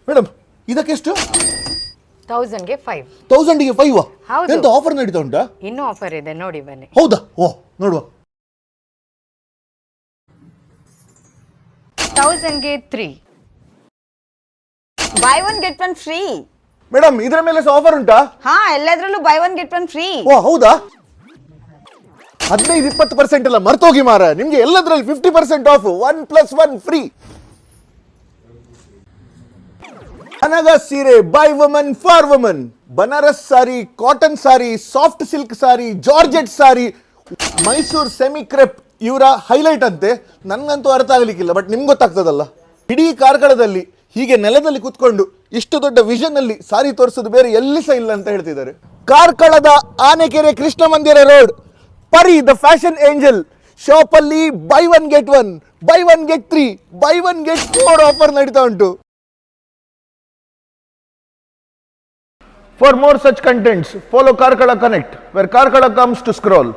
Madam ಇದಕ್ಕೆಷ್ಟು? 1000ಗೆ 5. 1000ಗೆ 5? ಹೌದು. ಎಂತ offer ನಡೀತಾ ಉಂಟಾ? ಇನ್ನೂ ಆಫರ್ ಇದೆ, ನೋಡಿ ಬನ್ನಿ. ಹೌದಾ? ಓ ನೋಡುವ. 1000ಗೆ 3. Buy one get one free. Madam ಇದರ ಮೇಲೆ ಆಫರ್ ಉಂಟಾ? ಹಾ, ಎಲ್ಲದರಲ್ಲೂ buy one get one free. ಓ ಹೌದಾ? 15-20% ಎಲ್ಲ ಮರ್ತೋಗಿ ಮಾರ, ನಿಮ್ಗೆ ಎಲ್ಲದರಲ್ಲಿ 50% ಆಫ್, 1+1 ಫ್ರೀ. ಅನಗ ಸೀರೆ by woman for women, Banaras sorry, cotton sorry, soft silk sorry, georgette sorry, Mysore semi crepe ಇವರ ಹೈಲೈಟ್ ಅಂತೆ. ನನ್ಗಂತೂ ಅರ್ಥ ಆಗ್ಲಿಕ್ಕಿಲ್ಲ, ಬಟ್ ನಿಮ್ಗೆ ಗೊತ್ತಾಗ್ತದಲ್ಲ. ಇಡೀ ಕಾರ್ಕಳದಲ್ಲಿ ಹೀಗೆ ನೆಲದಲ್ಲಿ ಕುತ್ಕೊಂಡು ಇಷ್ಟು ದೊಡ್ಡ ವಿಷನ್ ಅಲ್ಲಿ ಸಾರಿ ತೋರಿಸೋದು ಬೇರೆ ಎಲ್ಲಿ ಸಹ ಇಲ್ಲ ಅಂತ ಹೇಳ್ತಿದ್ದಾರೆ. ಕಾರ್ಕಳದ ಆನೆಕೆರೆ ಕೃಷ್ಣ ಮಂದಿರ ರೋಡ್, ಪರಿ ದ ಫ್ಯಾಷನ್ ಏಂಜಲ್ ಶಾಪ್ ಅಲ್ಲಿ by one get one, by one get 3, buy one get 4 offer ನಡೀತಾ ಉಂಟು. For more such contents, follow Karkala Connect, where Karkala comes to scroll.